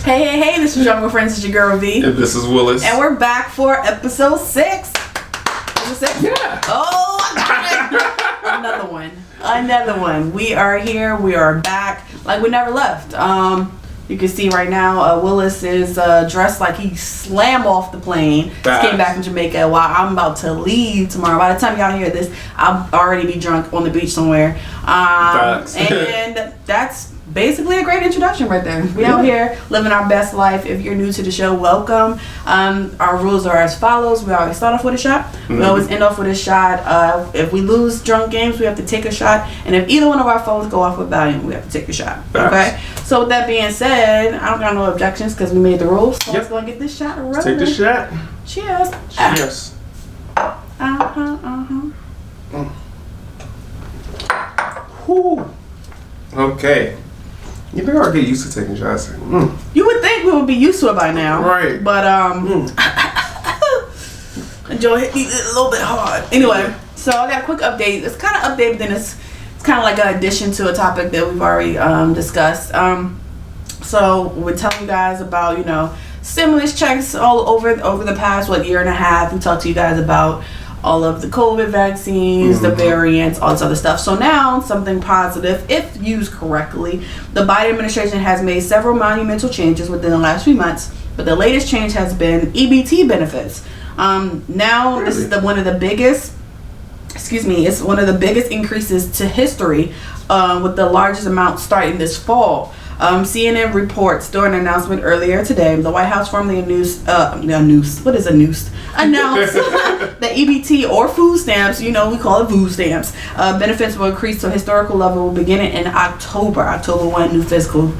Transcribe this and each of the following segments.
Hey, this is Young Friends, this is your girl V. And this is Willis. And we're back for episode 6. Is it 6? Yeah. Oh, I got it. Another one. We are here. We are back like we never left. You can see right now, Willis is dressed like he slammed off the plane. Just came back from Jamaica while I'm about to leave tomorrow. By the time y'all hear this, I'll already be drunk on the beach somewhere. And that's basically a great introduction right there. We out here living our best life. If you're new to the show, welcome. Our rules are as follows. We always start off with a shot. We always end off with a shot. If we lose drunk games, we have to take a shot. And if either one of our phones go off with Valiant, we have to take a shot. Okay? So with that being said, I don't got no objections because we made the rules. So let's go and get this shot rolling. Let's take the shot. Cheers. Cheers. Whew. Okay. You think I'll get used to taking shots? You would think we would be used to it by now. Right. But, Joe hit me a little bit hard. Anyway, so I got a quick update. It's kind of update, but then it's kind of like an addition to a topic that we've already discussed. So we're telling you guys about, stimulus checks all over the past, year and a half. We talked to you guys about all of the COVID vaccines, the variants, all this other stuff. So now, something positive, if used correctly. The Biden administration has made several monumental changes within the last few months, but the latest change has been EBT benefits. Now, this is one of the biggest, it's one of the biggest increases to history, with the largest amount starting this fall. CNN reports during an announcement earlier today, the White House formally announced that EBT or food stamps, we call it food stamps, benefits will increase to a historical level beginning in October 1, new fiscal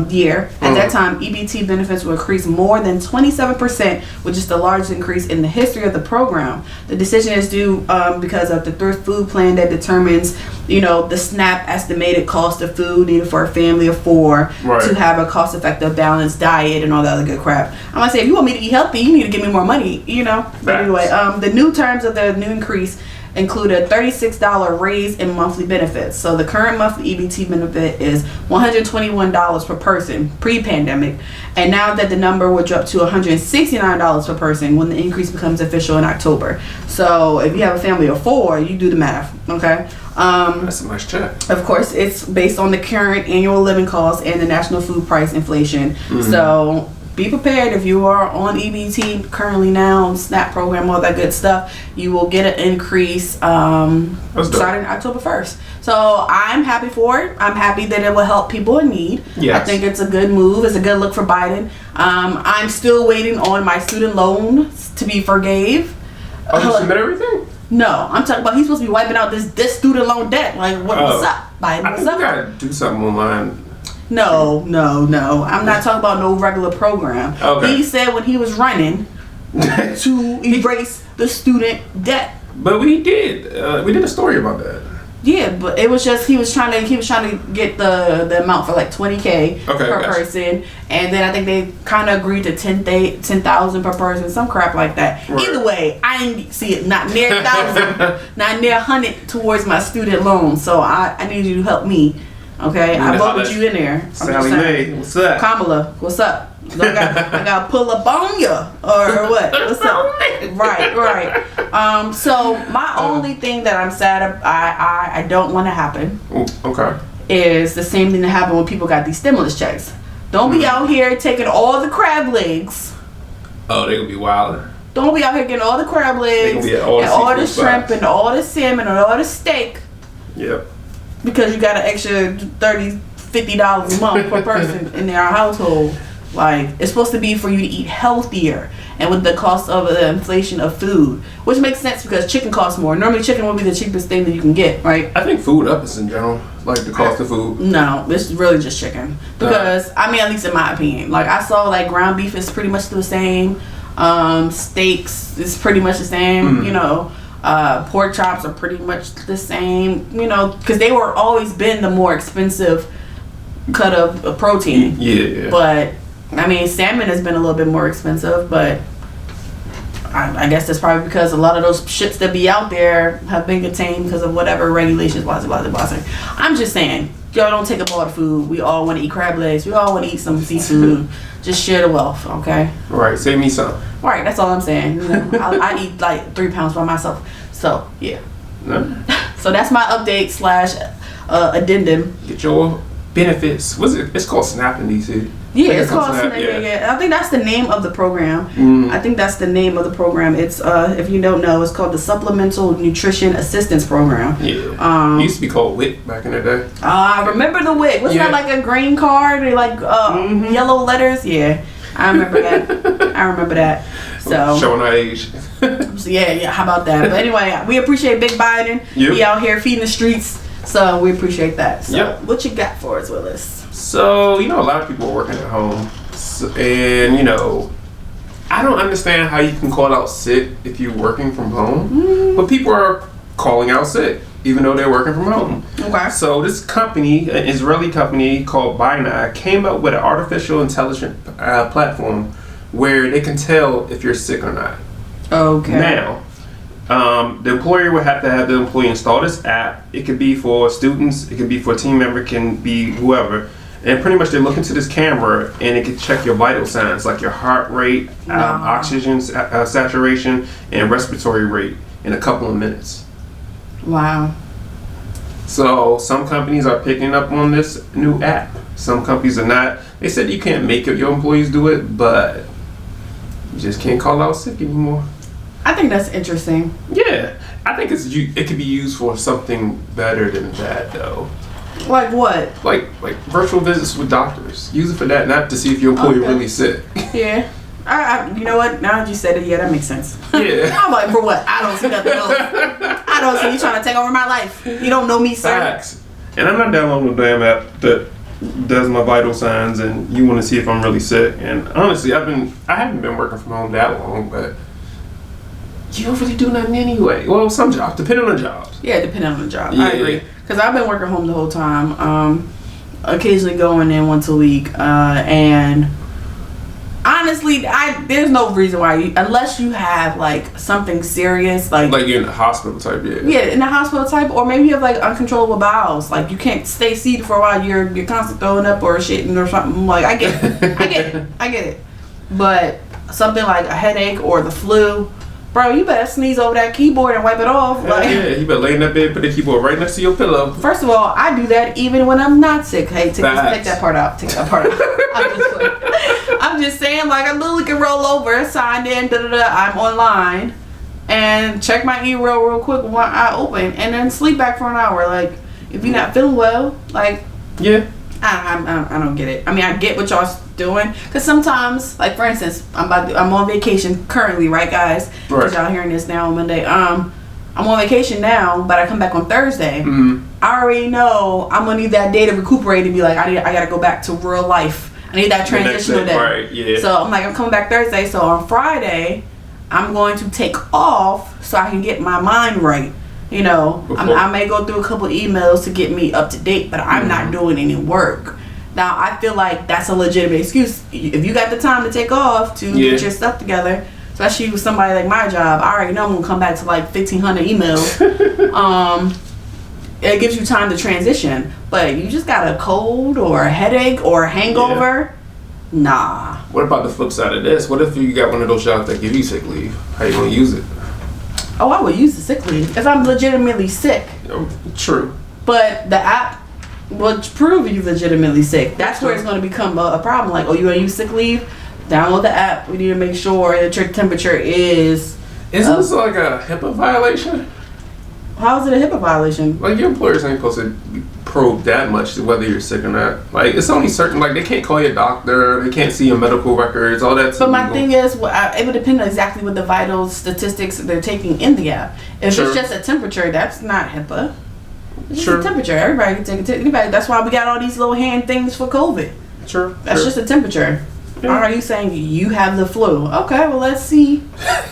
year. At that time, EBT benefits will increase more than 27%, which is the largest increase in the history of the program. The decision is due because of the thrift food plan that determines, the SNAP estimated cost of food needed for a family of 4 to have a cost-effective, balanced diet and all that other good crap. I'm gonna say, if you want me to eat healthy, you need to give me more money, But anyway, the new terms of the new increase include a $36 raise in monthly benefits. So the current monthly EBT benefit is $121 per person pre-pandemic, and now that the number will drop to $169 per person when the increase becomes official in October. So if you have a family of 4, you do the math, okay? That's a nice check. Of course, it's based on the current annual living costs and the national food price inflation. So be prepared. If you are on EBT currently now, SNAP program, all that good stuff, you will get an increase starting October 1st. So I'm happy for it. I'm happy that it will help people in need. Yes. I think it's a good move. It's a good look for Biden. I'm still waiting on my student loans to be forgave. Oh, you submit everything? No, I'm talking about he's supposed to be wiping out this student loan debt. Like, what's up, Biden? I think you gotta do something online. No. I'm not talking about no regular program. Okay. He said when he was running to erase the student debt. But we did. We did a story about that. Yeah, but it was just he was trying to get the amount for like $20,000 per person, and then I think they kind of agreed to $10,000 per person, some crap like that. Right. Either way, I didn't see it not near 1,000, not near 100 towards my student loan. So I need you to help me. Okay, I voted you in there. Sally Mae, what's up? Kamala, what's up? I got to pull up on you or what? What's up? Right. So my only thing that I'm sad I don't want to happen. Is the same thing that happened when people got these stimulus checks. Don't be out here taking all the crab legs. Oh, they gonna be wild. Don't be out here getting all the crab legs and all the shrimp and all the salmon and all the steak. Yep. Because you got an extra $30, $50 a month per person in their household. Like, it's supposed to be for you to eat healthier and with the cost of the inflation of food, which makes sense because chicken costs more. Normally chicken will be the cheapest thing that you can get, right? I think food up is in general, like the cost of food. No, it's really just chicken. Because, at least in my opinion, like I saw like ground beef is pretty much the same. Steaks is pretty much the same, pork chops are pretty much the same, because they were always been the more expensive cut of protein. Yeah. But salmon has been a little bit more expensive, but I guess that's probably because a lot of those ships that be out there have been contained because of whatever regulations. I'm just saying, Y'all don't take up all the food. We all want to eat crab legs. We all want to eat some seafood. Just share the wealth, okay? Right, save me some. Right, that's all I'm saying. You know, I eat like 3 pounds by myself. So, yeah. So that's my update / addendum. Get your benefits. What's it? It's called SNAP in DC. Yeah, it's called SNAP. Yeah. I think that's the name of the program. I think that's the name of the program. It's if you don't know, it's called the Supplemental Nutrition Assistance Program. Yeah. It used to be called WIC back in the day. I remember the WIC. Wasn't that like a green card or like yellow letters? Yeah. I remember that. So showing our age. So yeah. How about that? But anyway, we appreciate Big Biden. Yep. He out here feeding the streets. So we appreciate that. So yep. What you got for us, Willis? So, a lot of people are working at home. So, and, I don't understand how you can call out sick if you're working from home. But people are calling out sick, even though they're working from home. Okay. So this company, an Israeli company called Binai, came up with an artificial intelligence platform where they can tell if you're sick or not. Okay. Now, the employer would have to have the employee install this app. It could be for students, it could be for a team member, it can be whoever. And pretty much they look into this camera and it can check your vital signs like your heart rate, oxygen saturation, and respiratory rate in a couple of minutes. Wow. So some companies are picking up on this new app. Some companies are not. They said you can't make your employees do it, but you just can't call out sick anymore. I think that's interesting. Yeah, I think it could be used for something better than that, though. Like what? Like virtual visits with doctors. Use it for that, not to see if your employee really sick. Yeah. I you know what? Now that you said it, yeah, that makes sense. Yeah. I'm like, for what? I don't see nothing else. I don't see you trying to take over my life. You don't know me, sir. Facts. And I'm not downloading the damn app that does my vital signs, and you want to see if I'm really sick. And honestly, I haven't been working from home that long, but you don't really do nothing anyway. Well, some jobs, depending on the jobs. Yeah, depending on the job. Yeah. I agree. Because I've been working home the whole time. Occasionally going in once a week. And honestly, there's no reason why unless you have like something serious, like you're in the hospital type, yeah. Yeah, in the hospital type, or maybe you have like uncontrollable bowels, like you can't stay seated for a while. You're constantly throwing up or shitting or something. Like I get it. But something like a headache or the flu. Bro, you better sneeze over that keyboard and wipe it off. Yeah, you better lay in that bed, put the keyboard right next to your pillow. First of all, I do that even when I'm not sick. Hey, take that part out. I'm just saying, like, I literally can roll over, signed in, I'm online, and check my email real quick when I open, and then sleep back for an hour. Like, if you're not feeling well, like, yeah. I don't get it. I mean, I get what y'all's doing, because sometimes, like for instance, I'm on vacation currently, right, guys? Because y'all hearing this now on Monday. I'm on vacation now, but I come back on Thursday. I already know I'm gonna need that day to recuperate and be like, I gotta go back to real life. I need that transitional day. Right, yeah. So I'm like, I'm coming back Thursday. So on Friday, I'm going to take off so I can get my mind right. You know, I may go through a couple emails to get me up to date, but I'm not doing any work. Now, I feel like that's a legitimate excuse. If you got the time to take off to get your stuff together, especially with somebody like my job, I already know I'm going to come back to like 1,500 emails. It gives you time to transition. But you just got a cold or a headache or a hangover? Yeah. Nah. What about the flip side of this? What if you got one of those jobs that give you sick leave? How you going to use it? Oh, I would use the sick leave if I'm legitimately sick. True. But the app will prove you legitimately sick. That's where it's going to become a problem. Like, oh, you want to use sick leave? Download the app. We need to make sure that your temperature is... Isn't this like a HIPAA violation? How is it a HIPAA violation? Like, your employers ain't supposed to probe that much to whether you're sick or not. Like, it's only certain... Like, they can't call you a doctor. They can't see your medical records. All that. But my thing is, it would depend on exactly what the vital statistics they're taking in the app. If it's just a temperature, that's not HIPAA. It's just a temperature. Everybody can take a temperature. That's why we got all these little hand things for COVID. That's just a temperature. Yeah. Are you saying you have the flu? Okay, well, let's see.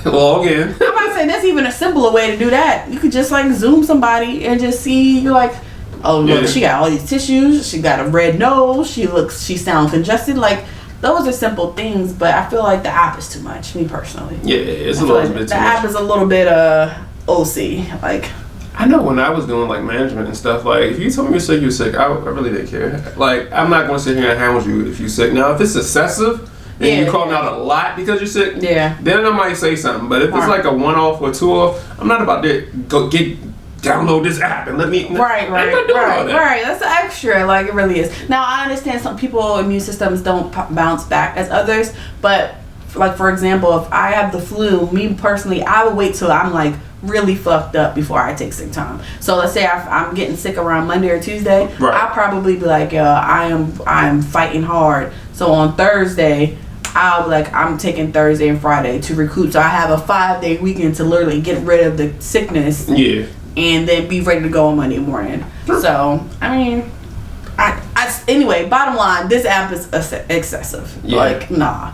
Log in. I'm about to say that's even a simpler way to do that. You could just like Zoom somebody and just see. You're like, oh look, she got all these tissues. She got a red nose. She sounds congested. Like, those are simple things, but I feel like the app is too much. Me personally. Yeah, it's a little bit too much. The app is a little bit OC. Like, I know when I was doing like management and stuff, like if you told me you're sick, I really didn't care. Like I'm not going to sit here and hound you if you're sick. Now if it's excessive and you call me out a lot because you're sick, then I might say something. But if it's like a one-off or two-off, I'm not about to download this app and let me. Right. That's extra. Like it really is. Now I understand some people immune systems don't bounce back as others, but like for example, if I have the flu, me personally, I would wait till I'm like really fucked up before I take sick time. So let's say I'm getting sick around Monday or Tuesday, I'll probably be like, I'm fighting hard. So on Thursday, I'll be like, I'm taking Thursday and Friday to recoup. So I have a 5-day weekend to literally get rid of the sickness. Yeah. And then be ready to go on Monday morning. So I mean, anyway, bottom line, this app is excessive. Yeah. Like nah.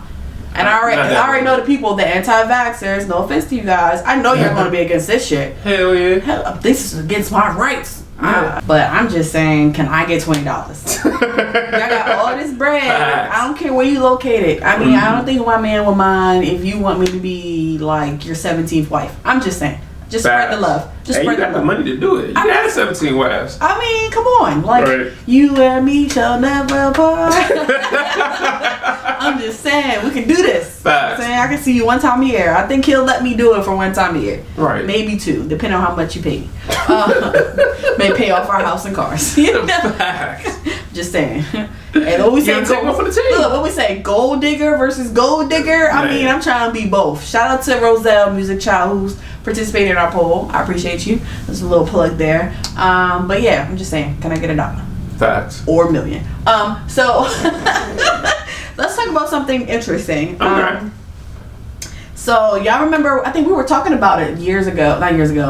And I already know the people, the anti-vaxxers, no offense to you guys, I know you're going to be against this shit. Hell yeah. This is against my rights. But I'm just saying, can I get $20? I got all this bread. I don't care where you located. I mean, I don't think my man would mind if you want me to be like your 17th wife. I'm just saying. Just spread the love. Just spread the love. You got the money to do it. You got 17 wives. I mean, come on. Like, you and me shall never part. I'm just saying, we can do this. Facts. I'm saying, I can see you one time a year. I think he'll let me do it for one time a year. Right. Maybe 2, depending on how much you pay me. May pay off our house and cars. Facts. Just saying. And what we say, take one for the team. Look, what we say, gold digger versus gold digger. I mean, I'm trying to be both. Shout out to Roselle, music child, who's participated in our poll. I appreciate you. There's a little plug there. But yeah, I'm just saying, can I get $1? Facts. Or $1 million. So let's talk about something interesting. Okay. So y'all remember, I think we were talking about it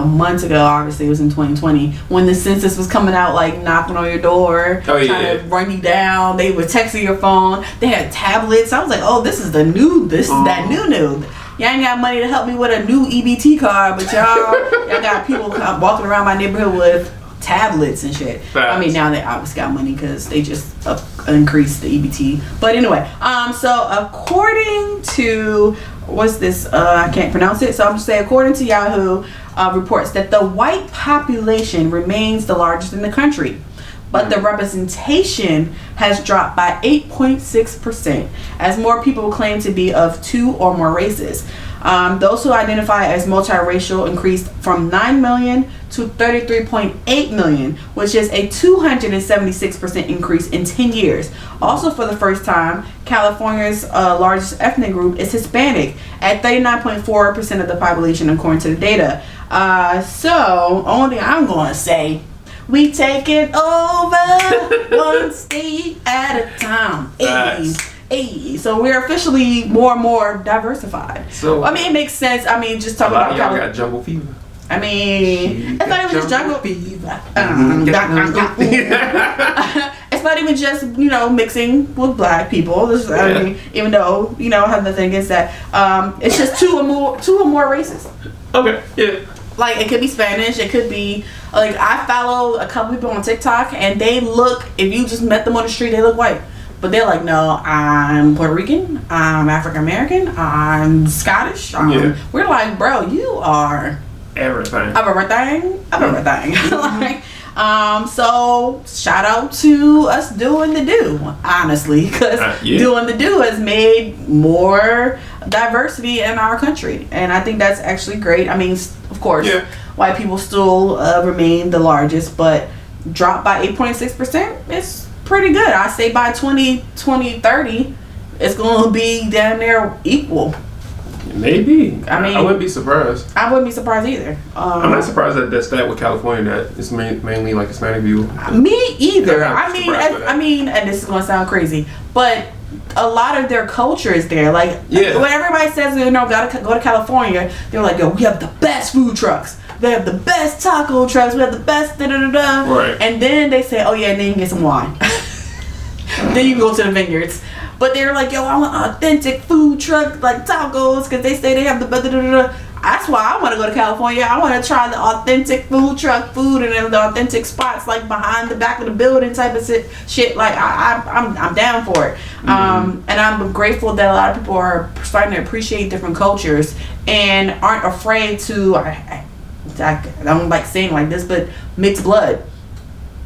months ago, obviously it was in 2020, when the census was coming out, like knocking on your door, trying to run you down. They were texting your phone. They had tablets. I was like, oh, this is that new. Y'all ain't got money to help me with a new EBT card, but y'all got people walking around my neighborhood with tablets and shit. Facts. I mean, now they obviously got money because they just increased the EBT. But anyway, so according to what's this? I can't pronounce it, so I'm just saying. According to Yahoo, reports that the white population remains the largest in the country, but the representation has dropped by 8.6% as more people claim to be of 2 or more races. Those who identify as multiracial increased from 9 million to 33.8 million, which is a 276% increase in 10 years. Also, for the first time, California's largest ethnic group is Hispanic at 39.4% of the population, according to the data. So, only thing I'm going to say, we take it over one state at a time. Hey, so we're officially more and more diversified. So I mean, it makes sense. I mean, just talking about y'all got jungle fever. I mean, it's not even just jungle fever. It's not even just mixing with black people. I mean, even though I have nothing against that. It's just two or more races. Okay. Yeah. Like it could be Spanish. It could be like I follow a couple people on TikTok, and they look. If you just met them on the street, they look white. But they're like, no, I'm Puerto Rican, I'm African American, I'm Scottish. We're like, bro, you are everything. Like, so shout out to us doing the do, honestly, because doing the do has made more diversity in our country, and I think that's actually great. I mean, of course, white people still remain the largest, but dropped by 8.6%. It's pretty good. I say by 2030, it's going to be damn near equal. Maybe. I mean, I wouldn't be surprised. I wouldn't be surprised either. I'm not surprised that that's that with California, that it's mainly like Hispanic people. Me either. I mean, and this is going to sound crazy, but a lot of their culture is there. Like, when everybody says, gotta go to California, they're like, yo, we have the best food trucks. They have the best taco trucks. We have the best da-da-da-da. Right. And then they say, oh yeah, and then you can get some wine. Then you go to the vineyards. But they're like, yo, I want authentic food truck, like tacos, because they say they have the da-da-da-da. That's why I want to go to California. I want to try the authentic food truck food and the authentic spots, like behind the back of the building type of shit. Like I'm down for it. And I'm grateful that a lot of people are starting to appreciate different cultures and aren't afraid to I don't like saying like this, but mixed blood.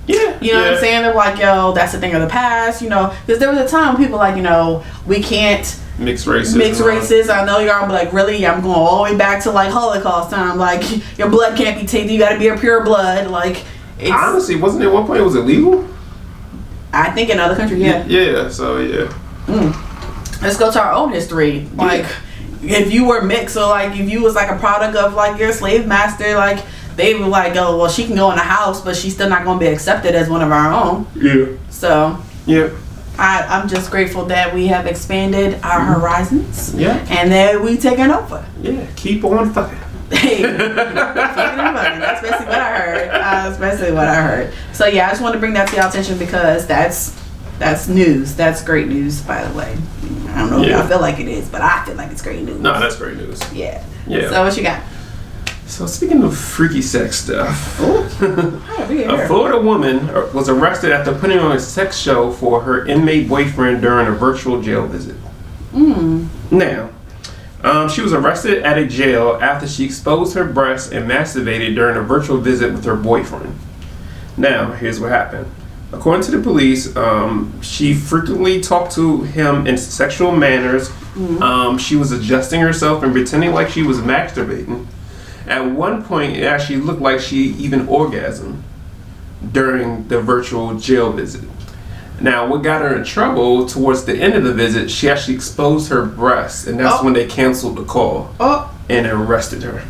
Yeah. You know what I'm saying? They're like, yo, that's a thing of the past, you know. Because there was a time when people like, you know, we can't mix races. I know y'all be like, really? I'm going all the way back to like Holocaust time. Like, your blood can't be tainted. You got to be a pure blood. Like, honestly, wasn't it at one point it was illegal? I think in other countries, yeah. Yeah. So yeah. Let's go to our own history. Like, if you were mixed, or like if you was like a product of like your slave master, like. They were like, oh, well, she can go in the house, but she's still not going to be accepted as one of our own. Yeah. So. Yeah. I'm just grateful that we have expanded our horizons. Yeah. And that we taking over. Yeah. Keep on fucking. Hey. Fucking and fucking. That's basically what I heard. So yeah, I just want to bring that to y'all attention because that's news. That's great news, by the way. I don't know if y'all feel like it is, but I feel like it's great news. No, that's great news. Yeah. Yeah. So what you got? So speaking of freaky sex stuff, a Florida woman was arrested after putting on a sex show for her inmate boyfriend during a virtual jail visit. Now, she was arrested at a jail after she exposed her breasts and masturbated during a virtual visit with her boyfriend. Now, here's what happened. According to the police, she frequently talked to him in sexual manners. She was adjusting herself and pretending like she was masturbating. At one point, it actually looked like she even orgasmed during the virtual jail visit. Now, what got her in trouble towards the end of the visit, she actually exposed her breasts, and that's when they canceled the call and arrested her.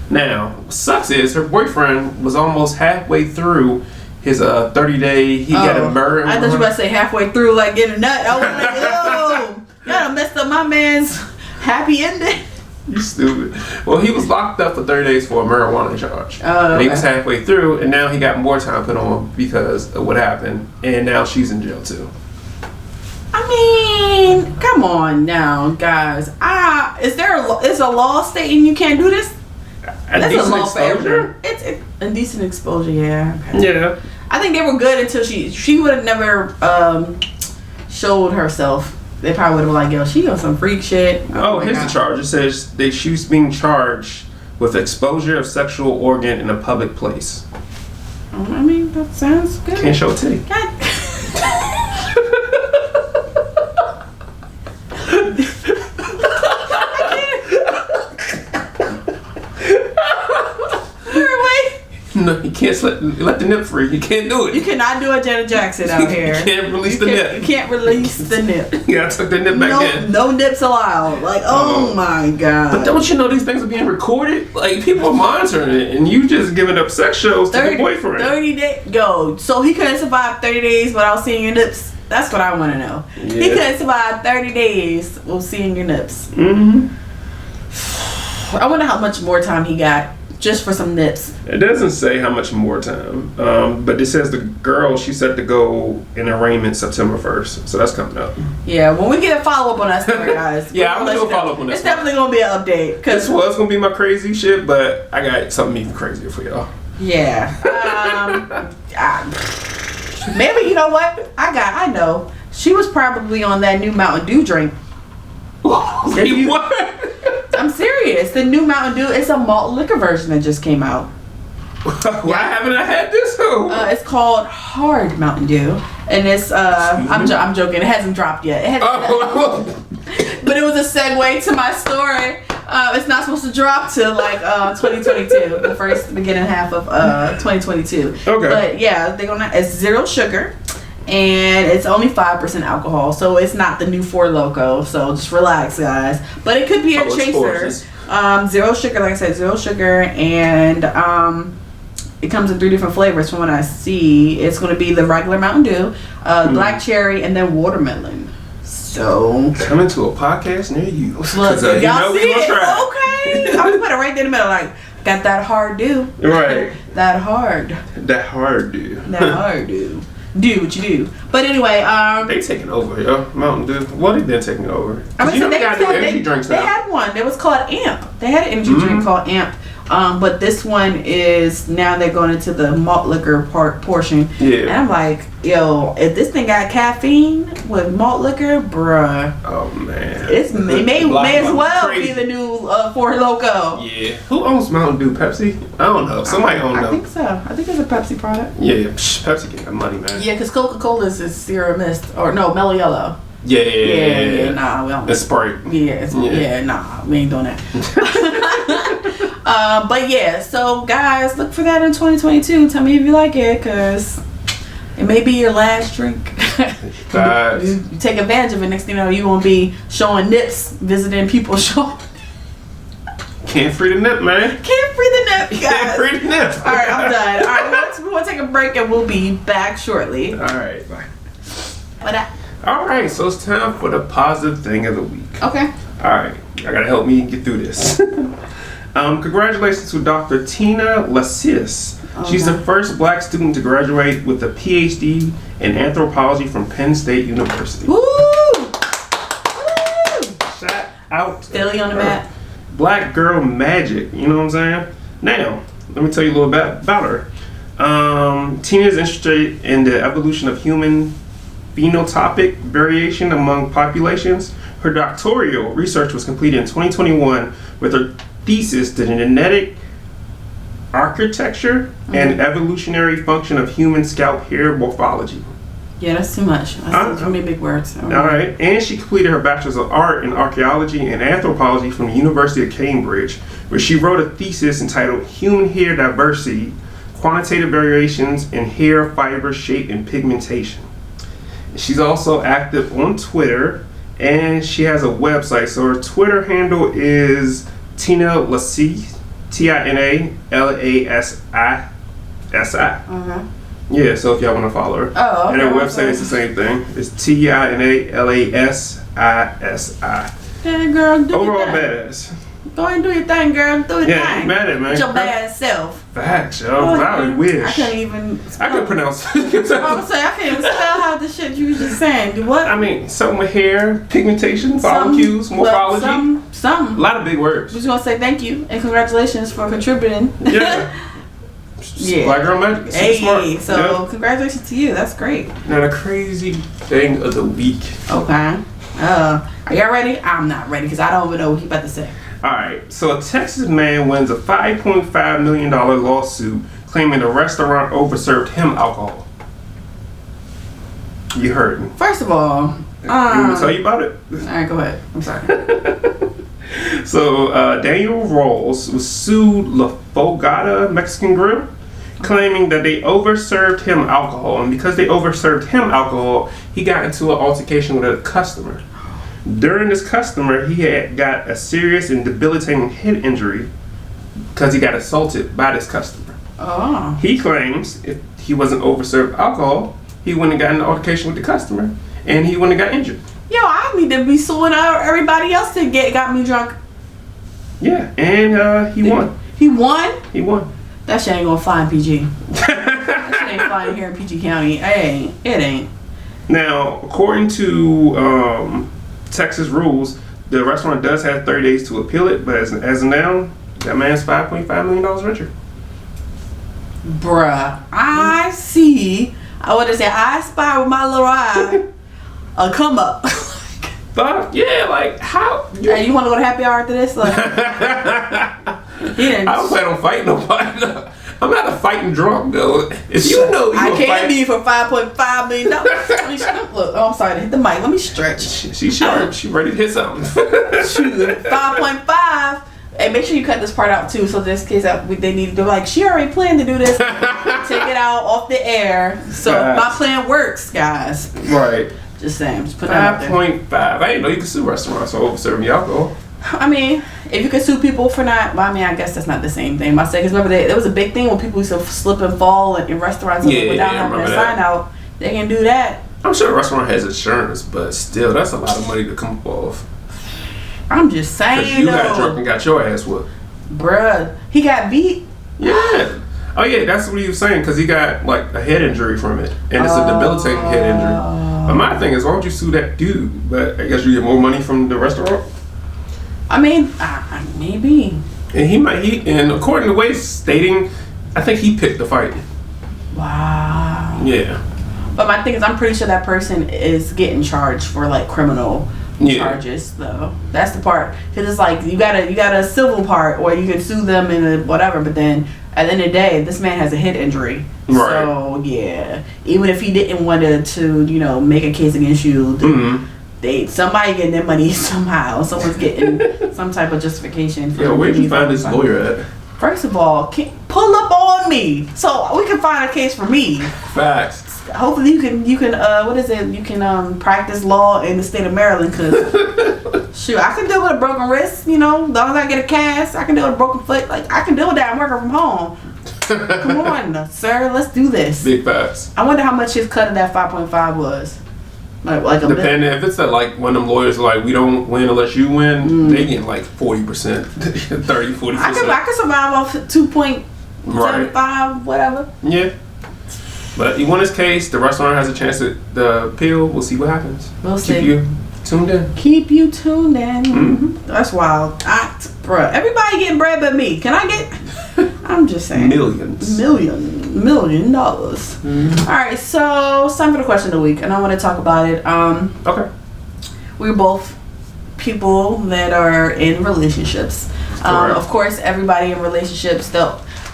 Now, what sucks is her boyfriend was almost halfway through his 30-day. He got a murder. I thought you were about to say halfway through, like getting a nut. I was like, yo, y'all done messed up my man's happy ending. You stupid. Well, he was locked up for 30 days for a marijuana charge. And he was halfway through, and now he got more time put on because of what happened, and now she's in jail too. I mean, come on now, guys. Is a law stating you can't do this? That's a law for everyone. It's indecent exposure, yeah. Okay. Yeah. I think they were good until she would have never showed herself. They probably would have been like, yo, she on some freak shit. Here's the charge. It says she's being charged with exposure of sexual organ in a public place. I mean, that sounds good. Can't show a titty. No, you can't let the nip free. You can't do it. You cannot do a Janet Jackson out here. You can't release the nip. You can't release the nip. You gotta tuck the nip back in. No nips allowed. Like, oh my God. But don't you know these things are being recorded? Like, people are monitoring it, and you just giving up sex shows to your boyfriend. 30 days. Go. So he couldn't survive 30 days without seeing your nips? That's what I want to know. Yeah. He couldn't survive 30 days without seeing your nips. I wonder how much more time he got. Just for some nips. It doesn't say how much more time, but it says the girl, she's set to go in arraignment September 1st, so that's coming up. Yeah, when we get a follow up on that story, guys. Yeah, I'm gonna do a follow up on that. It's definitely gonna be an update. This was gonna be my crazy shit, but I got something even crazier for y'all. Yeah. Maybe, you know what? I know. She was probably on that new Mountain Dew drink. Wait, what? I'm serious. The new Mountain Dew, it's a malt liquor version that just came out. Why haven't I had this? It's called Hard Mountain Dew, and it's I'm joking. It hasn't dropped yet. But it was a segue to my story. It's not supposed to drop till like 2022, the first beginning half of 2022. Okay. But yeah, it's 0 sugar. And it's only 5% alcohol, so it's not the new Four Loko. So just relax, guys. But it could be a chaser. 0 sugar, like I said, 0 sugar, and it comes in 3 different flavors. From what I see, it's going to be the regular Mountain Dew, black cherry, and then watermelon. So coming to a podcast near you. Look, y'all see it? Okay, I'm gonna put it right there in the middle, like got that hard dew. Right. That hard. That hard dew. That hard dew. Do what you do. But anyway, they taking over, yo. Mountain Dew. What have they been taking over? I mean, you know they got the energy drinks now. They had one. It was called Amp. They had an energy drink called Amp But this one is now they're going into the malt liquor portion. Yeah. And I'm like, yo, if this thing got caffeine with malt liquor, bruh. Oh man. It may as well be the new Four Loko. Yeah. Who owns Mountain Dew? Pepsi? I don't know. Somebody owns them. I think so. I think it's a Pepsi product. Yeah. Pepsi get that money, man. Yeah, because Coca-Cola's is Sierra Mist or no Mellow Yellow. Yeah. Nah, we don't. It's Sprite. Nah, we ain't doing that. But yeah, so guys, look for that in 2022. Tell me if you like it, cause it may be your last drink. You take advantage of it. Next thing you know, you gonna be showing nips, visiting people's show. Can't free the nip, man. Can't free the nip, guys. Can't free the nip. All right, I'm done. All right, we'll take a break and we'll be back shortly. All right, bye. But all right, so it's time for the positive thing of the week. okay. All right, y'all gotta help me get through this. Congratulations to Dr. Tina Lassis. She's the first black student to graduate with a PhD in anthropology from Penn State University. Woo! Shout out to Philly on the her. map. Black girl magic, you know what I'm saying? Now, let me tell you a little bit about her. Tina is interested in the evolution of human phenotypic variation among populations. Her doctoral research was completed in 2021 with her thesis, The Genetic Architecture and Evolutionary Function of Human Scalp Hair Morphology. Yeah, that's too much. That's too many big words. All right. And she completed her Bachelor's of Art in Archaeology and Anthropology from the University of Cambridge, where she wrote a thesis entitled Human Hair Diversity, Quantitative Variations in Hair Fiber Shape and Pigmentation. She's also active on Twitter, and she has a website. So her Twitter handle is Tina Lassi, TINALASSI. Yeah, so if y'all want to follow her. Oh, okay. And her website is the same thing. It's TINALASSI. Yeah, girl, do Overall your thing. badass. Go ahead and do your thing, girl. Do your Yeah, thing. mad at man. With your bad self. Facts, yo. I wish. I can't even. I could pronounce I was saying I can't even spell how the shit you was just saying. What? I mean, something with hair, pigmentation, follicles, morphology. Some. A lot of big words. Just want to say thank you and congratulations for contributing. Yeah. Yeah. Black girl magic. Hey, Smart. so Yeah. congratulations to you. That's great. Now the crazy thing of the week. Okay. Are y'all ready? I'm not ready because I don't even know what he's about to say. All right. So a Texas man wins a $5.5 million lawsuit claiming the restaurant overserved him alcohol. You heard me. First of all, You want me to tell you about it? all right, go ahead. I'm sorry. So Daniel Rawls was sued La Fogata Mexican Grill, claiming that they overserved him alcohol, and because they overserved him alcohol, he got into an altercation with a customer. During this customer, he had got a serious and debilitating head injury because he got assaulted by this customer. Oh. He claims if he wasn't overserved alcohol, he wouldn't have gotten an altercation with the customer, and he wouldn't have got injured. Yo, I need to be suing everybody else that got me drunk. Yeah, and he won. He won? He won. That shit ain't gonna fly in PG. That shit ain't flying here in PG County. It ain't. Now, according to Texas rules, the restaurant does have 30 days to appeal it, but as of now, that man's $5.5 million richer. Bruh, I see. I would have said, I spy with my little eye a come up. Fuck, yeah, like, how? Hey, you want to go to happy hour after this? Like, he didn't. I don't plan on fighting nobody. I'm not a fighting drunk, though. If you know I can't be for $5.5 million. Look, oh, I'm sorry to hit the mic. Let me stretch. She's sharp. She ready to hit something. 5.5. Hey, make sure you cut this part out too, so this case they need to do like she already planned to do this. Take it out off the air. So my plan works, guys. Right. Just saying. Just put that out there. 5.5. I didn't know you could sue restaurants for overserving alcohol. I mean, if you could sue people for not, well, I mean, I guess that's not the same thing. I say, because remember, there was a big thing when people used to slip and fall in restaurants without having a sign out. They can do that. I'm sure a restaurant has insurance, but still, that's a lot of money to come off. I'm just saying, because you got drunk and got your ass whooped. Bruh, he got beat. Yeah. Oh yeah, that's what he was saying, because he got like a head injury from it, and it's a debilitating head injury. But my thing is, why don't you sue that dude? But I guess you get more money from the restaurant. I mean, maybe. And according to Wade's stating, I think he picked the fight. Wow. Yeah. But my thing is, I'm pretty sure that person is getting charged for like criminal charges, though. That's the part, because it's like you got a civil part, or you can sue them in whatever. But then at the end of the day, this man has a head injury, right. So yeah, even if he didn't want to make a case against you, somebody getting their money somehow. Someone's getting some type of justification. Yeah, where'd you find this lawyer at? First of all, pull up on me so we can find a case for me. Facts. Hopefully you can what is it? You can practice law in the state of Maryland, because shoot, I can deal with a broken wrist, as long as I get a cast. I can deal with a broken foot. Like, I can deal with that. I'm working from home. Come on, sir, let's do this. Big facts. I wonder how much his cut of that 5.5 was. Like a depending if it's like one of them lawyers like, we don't win unless you win, they get like 40%, 30-40%. I can survive off 2.75, whatever. Yeah. But he won his case. The restaurant has a chance to appeal. We'll see what happens. We'll see. Keep you tuned in. Keep you tuned in. Mm-hmm. That's wild. Bruh, everybody getting bread but me. Can I get? I'm just saying. $million. $1 million. Mm-hmm. All right, so it's time for the question of the week, and I want to talk about it. Okay. We're both people that are in relationships. Of course, everybody in relationships,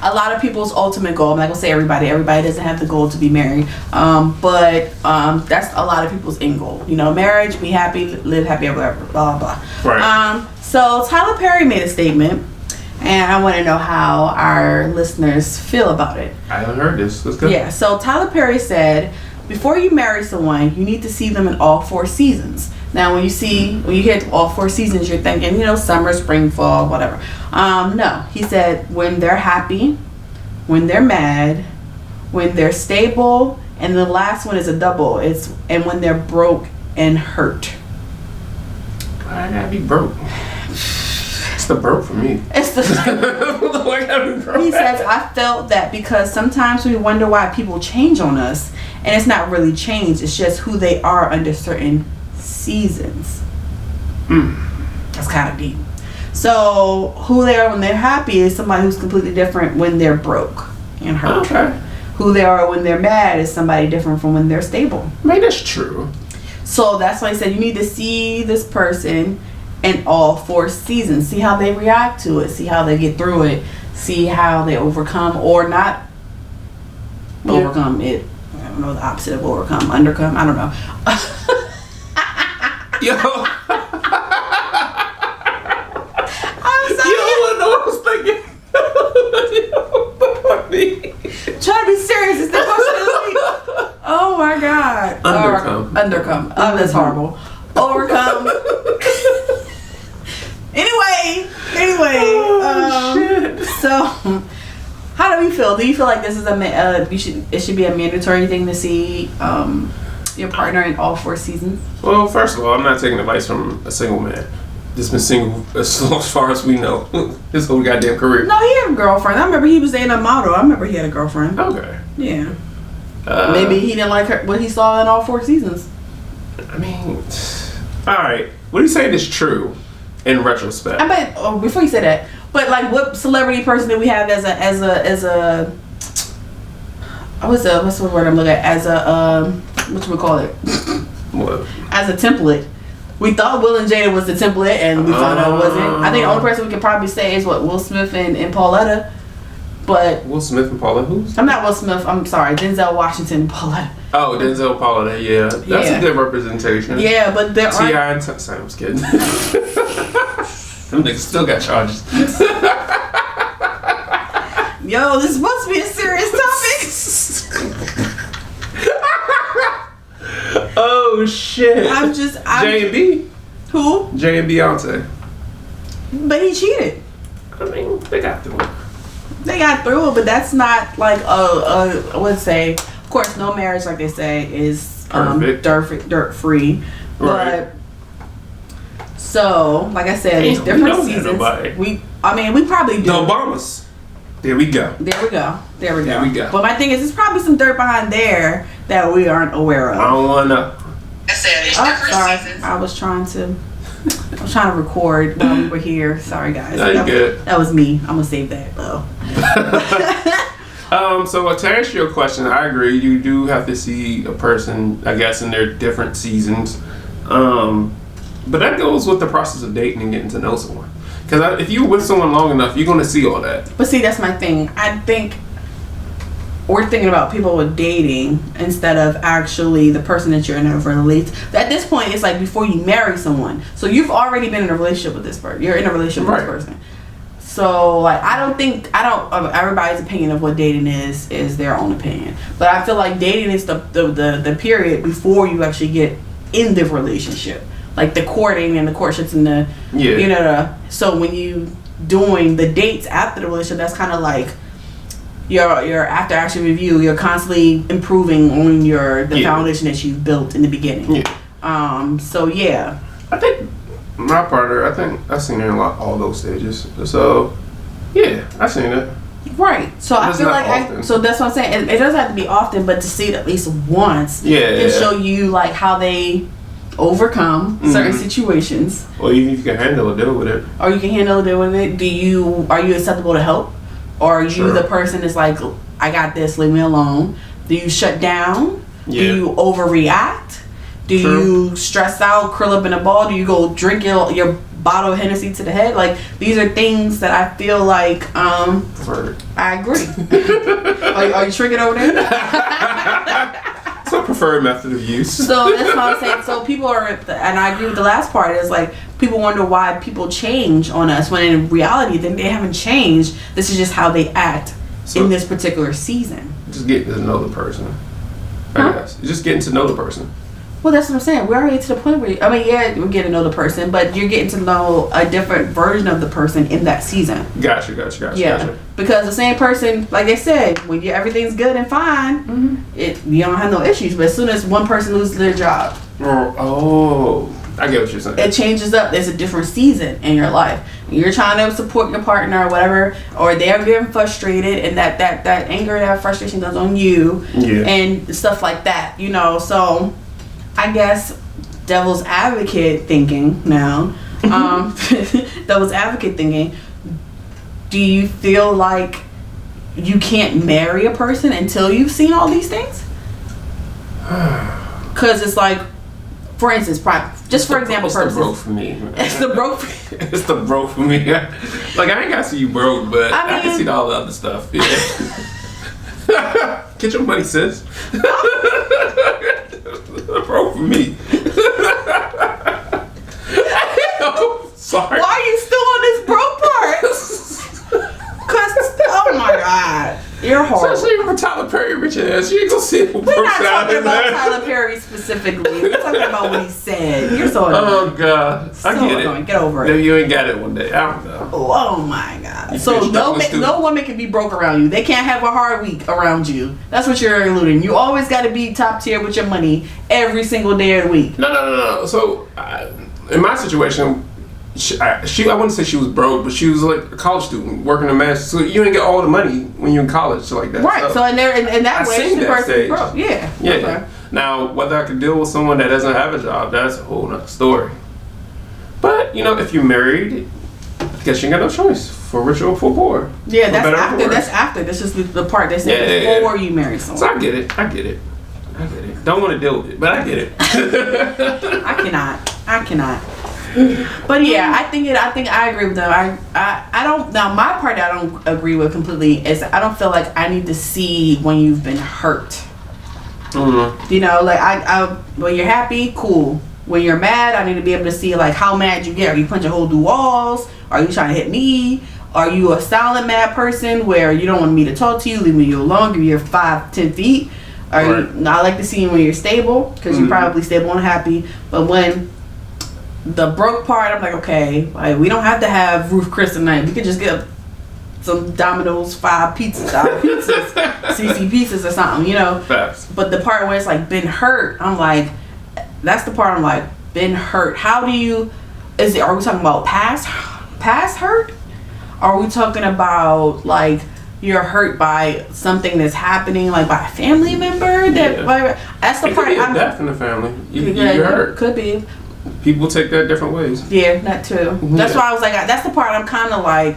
a lot of people's ultimate goal, I'm not gonna say everybody doesn't have the goal to be married, but that's a lot of people's end goal. Marriage, be happy, live happy ever, blah blah. Right. So Tyler Perry made a statement, and I want to know how our listeners feel about it. I haven't heard this. Let's go. Yeah. So Tyler Perry said, before you marry someone, you need to see them in all 4 seasons. Now, when you hit all 4 seasons, you're thinking, summer, spring, fall, whatever. No, he said when they're happy, when they're mad, when they're stable, and the last one is a double. And when they're broke and hurt. I gotta be broke. It's the broke for me. It's the. I gotta be broke. He says, I felt that because sometimes we wonder why people change on us, and it's not really change. It's just who they are under certain seasons. That's kind of deep. So who they are when they're happy is somebody who's completely different when they're broke and hurt. Okay. Who they are when they're mad is somebody different from when they're stable. Maybe that's true. So that's why I said you need to see this person in all 4 seasons. See how they react to it. See how they get through it. See how they overcome or not overcome it. I don't know the opposite of overcome. Undercome. I don't know. Yo. I'm sorry. You don't know what I was thinking. Trying to be serious. It's the question of the week. Oh my God. Undercome. Oh, that's horrible. Overcome. Anyway. Shit. So, how do we feel? Do you feel like this is it should be a mandatory thing to see your partner in all 4 seasons? Well, first of all, I'm not taking advice from a single man. Just been single as far as we know his whole goddamn career. No, he had a girlfriend. I remember he was dating a model. I remember he had a girlfriend. Okay. Yeah. Maybe he didn't like what he saw in all 4 seasons. I mean, all right. What are you saying is true in retrospect? I bet. Oh, before you say that, but like, what celebrity person did we have as a what's the word I'm looking at? As a whatchamacallit? What? As a template. We thought Will and Jada was the template, and we found out it wasn't. I think the only person we could probably say is Will Smith and Pauletta. But Will Smith and Pauletta, who's? I'm not Will Smith. I'm sorry, Denzel Washington and Pauletta. Oh, Denzel Pauletta, yeah. That's a good representation. Yeah, but there are T.I. and sorry, I'm just kidding. Them niggas still got charges. Yo, this is supposed to be a serious topic. Oh shit! J&B. Who? J and Beyonce. But he cheated. I mean, they got through it. They got through it, but that's not like I would say. Of course, no marriage, like they say, is dirt free. Right. But so, like I said, it's different seasons. We probably do. The Obamas. There we go. There we go. But my thing is, there's probably some dirt behind there that we aren't aware of. I don't want to know. I said it's different seasons. I was trying to I was trying to record while we were here. Sorry, guys. No, good. That was me. I'm gonna save that though. So to answer your question, I agree. You do have to see a person, I guess, in their different seasons. But that goes with the process of dating and getting to know someone. Because if you're with someone long enough, you're going to see all that. But see, that's my thing. I think we're thinking about people with dating instead of actually the person that you're in a relationship. At this point, it's like before you marry someone. So you've already been in a relationship with this person. You're in a relationship with this person. So like, everybody's opinion of what dating is their own opinion. But I feel like dating is the period before you actually get in the relationship. Like the courting and the courtships and so when you doing the dates after the relationship, that's kind of like your after action review. You're constantly improving on the foundation that you've built in the beginning. So yeah, I think my partner, I've seen her in all those stages. So yeah, I've seen it. Right. So I feel like so that's what I'm saying. It doesn't have to be often, but to see it at least once can show you like how they overcome certain situations. Or even if you can handle it, deal with it. Or you can handle it, deal with it. Are you acceptable to help? Or are you the person that's like, I got this, leave me alone? Do you shut down? Do you overreact? Do you stress out, curl up in a ball? Do you go drink your bottle of Hennessy to the head? Like, these are things that I feel like I agree. Are you triggered over there? It's a preferred method of use. So that's what I'm saying. So people are, and I agree with the last part, is like people wonder why people change on us when in reality they haven't changed. This is just how they act in this particular season. Just getting to know the person. I guess. Just getting to know the person. Well, that's what I'm saying. We're already to the point where, we're getting to know the person, but you're getting to know a different version of the person in that season. Gotcha. Because the same person, like they said, when everything's good and fine, you don't have no issues. But as soon as one person loses their job, I get what you're saying. It changes up. There's a different season in your life. You're trying to support your partner or whatever, or they're getting frustrated, and that anger, that frustration goes on you, and stuff like that. So I guess devil's advocate thinking now. Devil's advocate thinking. Do you feel like you can't marry a person until you've seen all these things? Because it's like, for instance, just for example purposes. It's the broke for me. It's the broke. It's the broke for me. Like, I ain't got to see you broke, but I can see all the other stuff. Yeah. Get your money, sis. Broke for me. Sorry. Why are you still on this broke part? Cause oh my god, you're horrible. Especially for Tyler Perry, rich ass. You ain't gonna see him. We're not talking about Tyler Perry specifically. We're talking about what he said. You're so annoying. Oh god, so I get annoying. it. Get over it. Maybe you ain't got it one day. I don't know. Oh my god. So no woman can be broke around you. They can't have a hard week around you. That's what you're alluding. You always got to be top tier with your money every single day of the week. No. So in my situation, I wouldn't say she was broke, but she was like a college student working a master's. So you didn't get all the money when you're in college, so like that. Right. So in that way, the person broke. Yeah. Okay. Now, whether I could deal with someone that doesn't have a job, that's a whole nother story. But if you're married, I guess you ain't got no choice. For richer or for poor. Yeah, that's after. This is the part that says before you marry someone. So I get it. Don't want to deal with it, but I get it. I cannot. But yeah, I think I agree with them. I don't. Now my part that I don't agree with completely is I don't feel like I need to see when you've been hurt. Mm-hmm. Like I when you're happy, cool. When you're mad, I need to be able to see like how mad you get. Are you punching a hole through walls? Are you trying to hit me? Are you a silent mad person where you don't want me to talk to you, leave me alone, give you 5-10 feet? I like to see you when you're stable because you're probably stable and happy. But when the broke part, I'm like, okay, like, we don't have to have Ruth Chris tonight. We could just get some Domino's 5 pizzas, CC pizzas or something, Facts. But the part where it's like been hurt, I'm like, that's the part I'm like, been hurt. Are we talking about past hurt? Are we talking about like you're hurt by something that's happening, like by a family member? That's the part. I'm death in the family. You're hurt. Could be. People take that different ways. Yeah, that too. That's why I was like, that's the part I'm kind of like,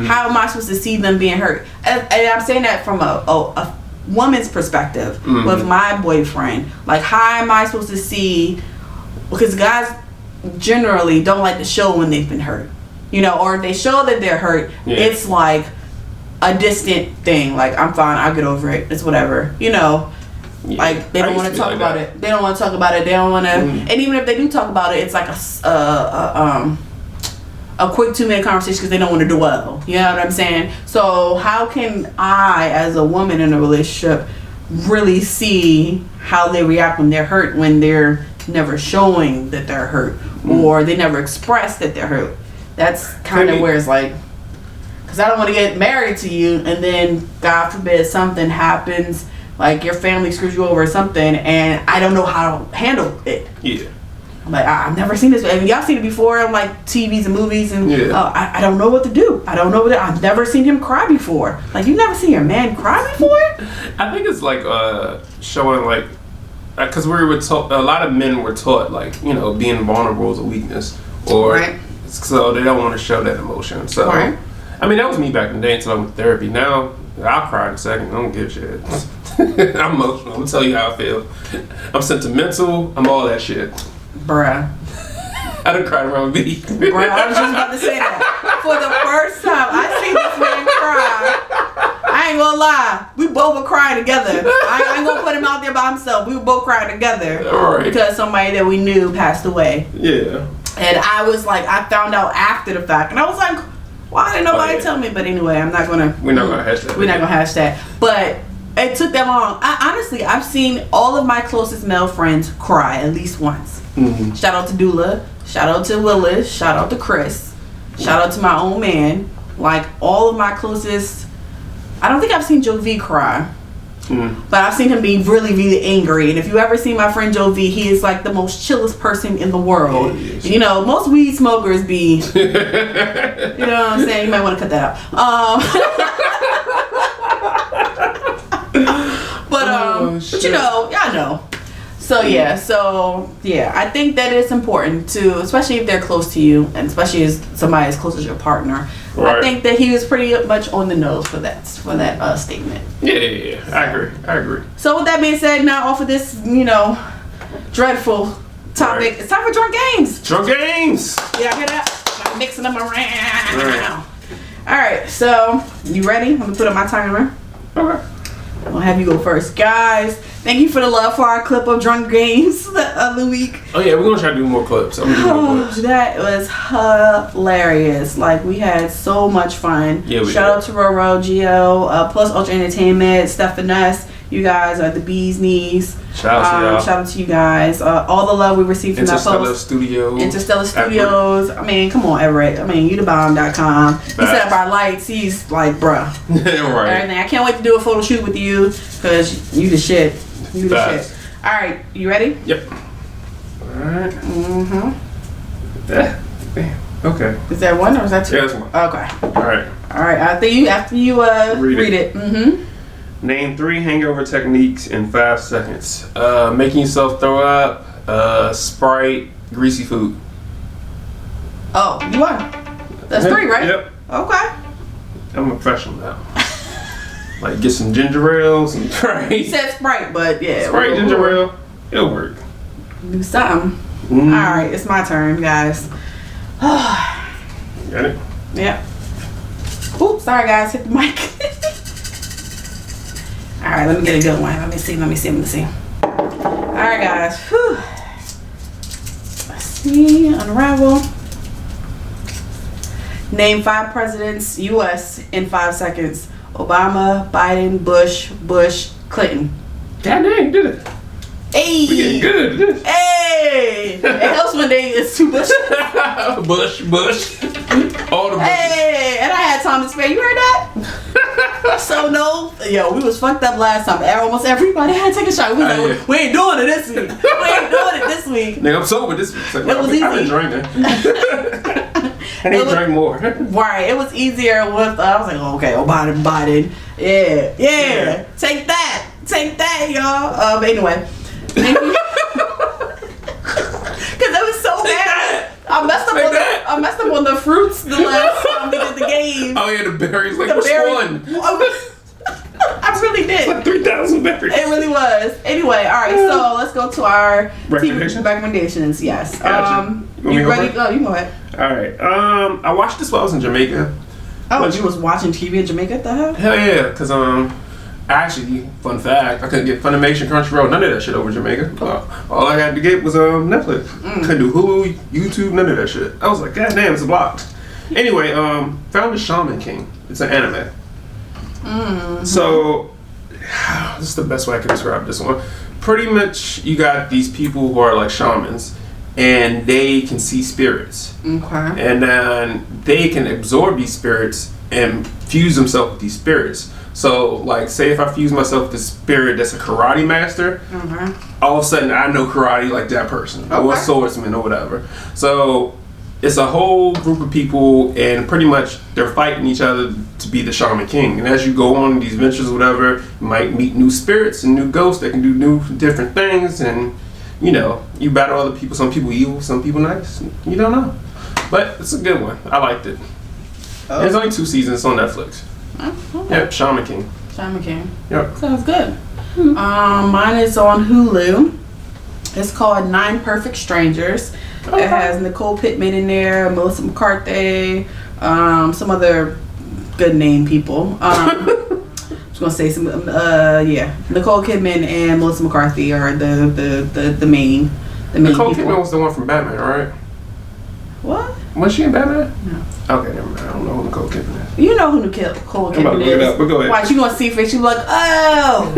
how am I supposed to see them being hurt? And I'm saying that from a woman's perspective with my boyfriend. Like, how am I supposed to see? Because guys generally don't like to show when they've been hurt, you know, or if they show that they're hurt, it's like a distant thing. Like, I'm fine, I'll get over it. It's whatever, you know. Yeah. Like, they don't want to talk about it. They don't want to talk about it. They don't want to. And even if they do talk about it, it's like a quick 2-minute conversation because they don't want to dwell. You know what I'm saying? So how can I, as a woman in a relationship, really see how they react when they're hurt, when they're never showing that they're hurt, or they never express that they're hurt? That's kind of where it's like, because I don't want to get married to you and then, God forbid, something happens, like your family screws you over or something, and I don't know how to handle it. Yeah. I'm like, I've never seen this. I mean, y'all seen it before on like TVs and movies, and I don't know what to do. I don't know what I've never seen him cry before. Like, you never seen your man cry before? I think it's like showing like, because we were taught, a lot of men were taught, like, you know, being vulnerable is a weakness, or so they don't want to show that emotion. So I mean, that was me back in the day until I went to therapy. Now I'll cry in a second. I don't give a shit. I'm emotional. I'm gonna tell you how I feel. I'm sentimental. I'm all that shit. Bruh. I done cried around me. Bruh, I was just about to say that. For the first time I seen this man cry, I ain't gonna lie, we both were crying together. I ain't gonna put him out there by himself. We were both crying together. Right. Because somebody that we knew passed away. Yeah. And I was like, I found out after the fact, and I was like, why didn't nobody tell me? But anyway, we're not gonna hash that. But it took that long. I've seen all of my closest male friends cry at least once. Shout out to Dula. Shout out to Willis. Shout out to Chris. Shout out to my own man. Like, all of my closest. I don't think I've seen Joe V cry. But I've seen him be really, really angry. And if you ever see my friend Joe V, he is like the most chillest person in the world. And, you know, most weed smokers be, you know what I'm saying? You might want to cut that out. But you know, y'all know. So yeah, I think that it's important to, especially if they're close to you, and especially as somebody as close as your partner. Right. I think that he was pretty much on the nose for that statement. Yeah, I agree. So with that being said, now off of this, you know, dreadful topic, It's time for drunk games. Drunk games. Yeah, I hear that. I'm mixing them around. Right. All right, so you ready? I'm gonna put up my timer. Okay. I'll have you go first, guys. Thank you for the love for our clip of drunk games the other week. Oh yeah, we're gonna try to do more clips. That was hilarious. Like, we had so much fun. Yeah, shout out to Roro, Gio, plus Ultra Entertainment, Stephaness. You guys are the bee's knees. Shout out to you guys. All the love we received from that post. Interstellar Studios. I mean, come on, Everett. I mean, youdabomb.com. He set up our lights. He's like, bruh. Right. Everything. I can't wait to do a photo shoot with you, because you the shit. You the shit. All right, you ready? Yep. All right. Okay. Is that one or is that two? Yeah, that's one. Okay. All right. After you read it. Name 3 hangover techniques in 5 seconds. Making yourself throw up, Sprite, greasy food. Oh, you won. That's 3, right? Yep. Okay. I'm a professional now. Like, get some ginger ale, some Sprite. You said Sprite, but yeah. Sprite, ginger ale, it'll work. Do something. All right, it's my turn, guys. Got it? Yep. Oops, sorry guys, hit the mic. All right, let me get a good one. Let me see. All right, guys. Whew. Let's see. Unravel. Name 5 presidents, U.S. in 5 seconds. Obama, Biden, Bush, Clinton. God dang, you did it. Hey. We getting good. Hey. It helps when it's 2 Bushes. Bush. All the Bushes. Hey, and I had time to spare. You heard that? So no, we was fucked up last time. Almost everybody had to take a shot. We was like, we ain't doing it this week. Nigga, I'm sober this week. It was easy. I've been drinking. I need to drink more. Right, it was easier with. I was like, okay, Biden. Yeah. Take that, y'all. Anyway. Because it was so bad I messed up on the fruits the last time we did the game. Oh yeah, the berries. Like which one? I really did. It's like 3,000 berries. It really was. Anyway, all right. So let's go to our recommendations. TV recommendations. Yes. Gotcha. You ready? Oh, you go ahead. All right. I watched this while I was in Jamaica. Oh, you was watching TV in Jamaica? What the hell? Hell yeah, because actually, fun fact, I couldn't get Funimation, Crunchyroll, none of that shit over Jamaica. All I had to get was Netflix. Couldn't do Hulu, YouTube, none of that shit. I was like, God damn, it's blocked. Anyway, found the Shaman King. It's an anime. So, this is the best way I can describe this one. Pretty much, you got these people who are like shamans, and they can see spirits. Okay. And then they can absorb these spirits and fuse themselves with these spirits. So, like, say if I fuse myself with a spirit that's a karate master, all of a sudden I know karate like that person, or a swordsman or whatever. So, it's a whole group of people, and pretty much they're fighting each other to be the Shaman King. And as you go on these ventures or whatever, you might meet new spirits and new ghosts that can do new different things, and you know, you battle other people. Some people evil, some people nice. You don't know. But it's a good one. I liked it. There's only 2 seasons on Netflix. Yep, Shaman King. Shaman King. Yep. Sounds good. Mine is on Hulu. It's called 9 Perfect Strangers. Okay. It has Nicole Kidman in there, Melissa McCarthy, some other good name people. I was gonna say some, Nicole Kidman and Melissa McCarthy are the main Nicole people. Kidman was the one from Batman, right? What? Was she in Batman? No. Okay, never mind. I don't know who Nicole Kidman is. You know who Nicole Kidman I'm about to look it up, but go ahead. Watch, you gonna see her, she be like, oh,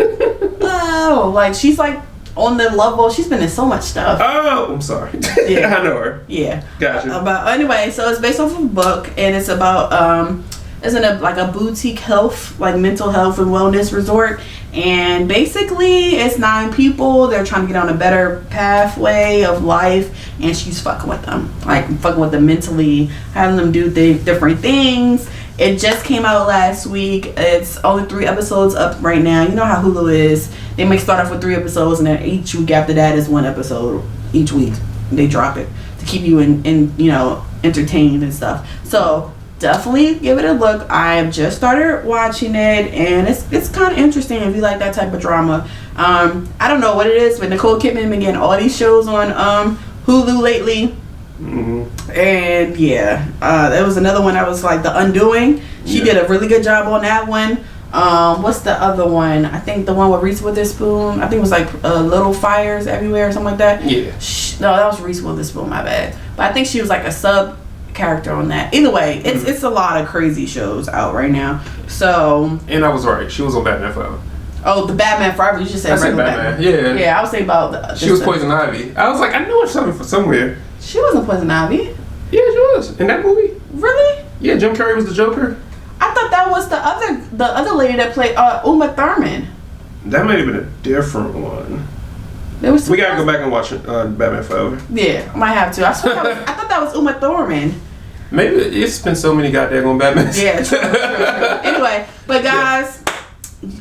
like she's like on the level. She's been in so much stuff. Oh, I'm sorry. Yeah. I know her. Yeah. Gotcha. Anyway, so it's based off of a book, and it's about it's in a boutique health, like mental health and wellness resort, and basically it's 9 people. They're trying to get on a better pathway of life, and she's fucking with them, like fucking with them mentally, having them do different things. It just came out last week. It's only 3 episodes up right now. You know how Hulu is. They may start off with 3 episodes, and then each week after that is 1 episode each week. They drop it to keep you in you know, entertained and stuff. So definitely give it a look. I've just started watching it, and it's kind of interesting if you like that type of drama. I don't know what it is, but Nicole Kidman been getting all these shows on Hulu lately. And yeah, there was another one that was like The Undoing. She did a really good job on that one. What's the other one? I think the one with Reese Witherspoon. I think it was like Little Fires Everywhere or something like that. Yeah. No, that was Reese Witherspoon. My bad. But I think she was like a sub character on that. Either way, it's a lot of crazy shows out right now. So. And I was right. She was on Batman Forever. Oh, the Batman Forever. You just said regular Batman. Yeah. Yeah, I was saying about she was Poison Ivy. I was like, I knew it something from somewhere. She wasn't Poison Ivy. Yeah, she was in that movie. Really? Yeah, Jim Carrey was the Joker. I thought that was the other lady that played Uma Thurman. That might have been a different one. We gotta go back and watch Batman Forever. Yeah, I might have to. I thought that was Uma Thurman. Maybe it's been so many goddamn Batmans. Yeah, true. Anyway, but guys,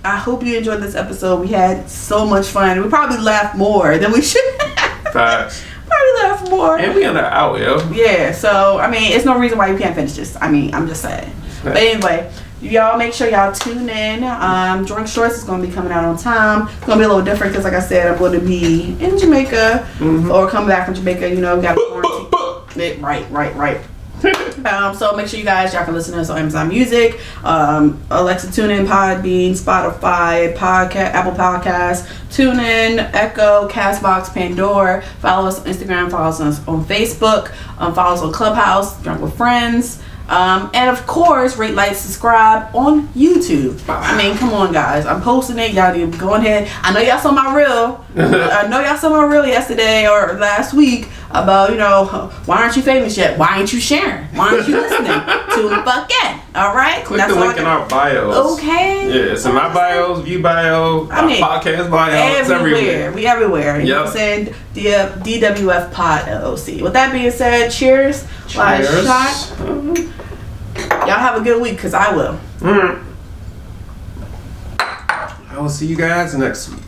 I hope you enjoyed this episode. We had so much fun. We probably laughed more than we should. Facts. Probably laughed more. And we under an hour, yo. Yeah, so I mean, it's no reason why you can't finish this. I mean, I'm just saying. But anyway, y'all make sure y'all tune in. Drunk Shorts is going to be coming out on time. It's going to be a little different because, like I said, I'm going to be in Jamaica or come back from Jamaica. You know, got quarantine. Right. So make sure y'all can listen to us on Amazon Music, Alexa, TuneIn, Podbean, Spotify, Apple Podcasts, TuneIn, Echo, Castbox, Pandora. Follow us on Instagram, follow us on Facebook, follow us on Clubhouse, Drunk with Friends. And of course, rate, like, subscribe on YouTube. I mean, come on, guys. I'm posting it. Y'all need to go ahead. I know y'all saw my reel. Yesterday or last week about, you know, why aren't you famous yet? Why ain't you sharing? Why aren't you listening? Tune fucking. All right? Click the link in our bios. Okay. Yeah, it's in my bios, view bio, podcast bio. It's everywhere. We everywhere. You know what I'm saying? DWF Pod LLC. With that being said, cheers. Cheers. Shot. Y'all have a good week, because I will. I will see you guys next week.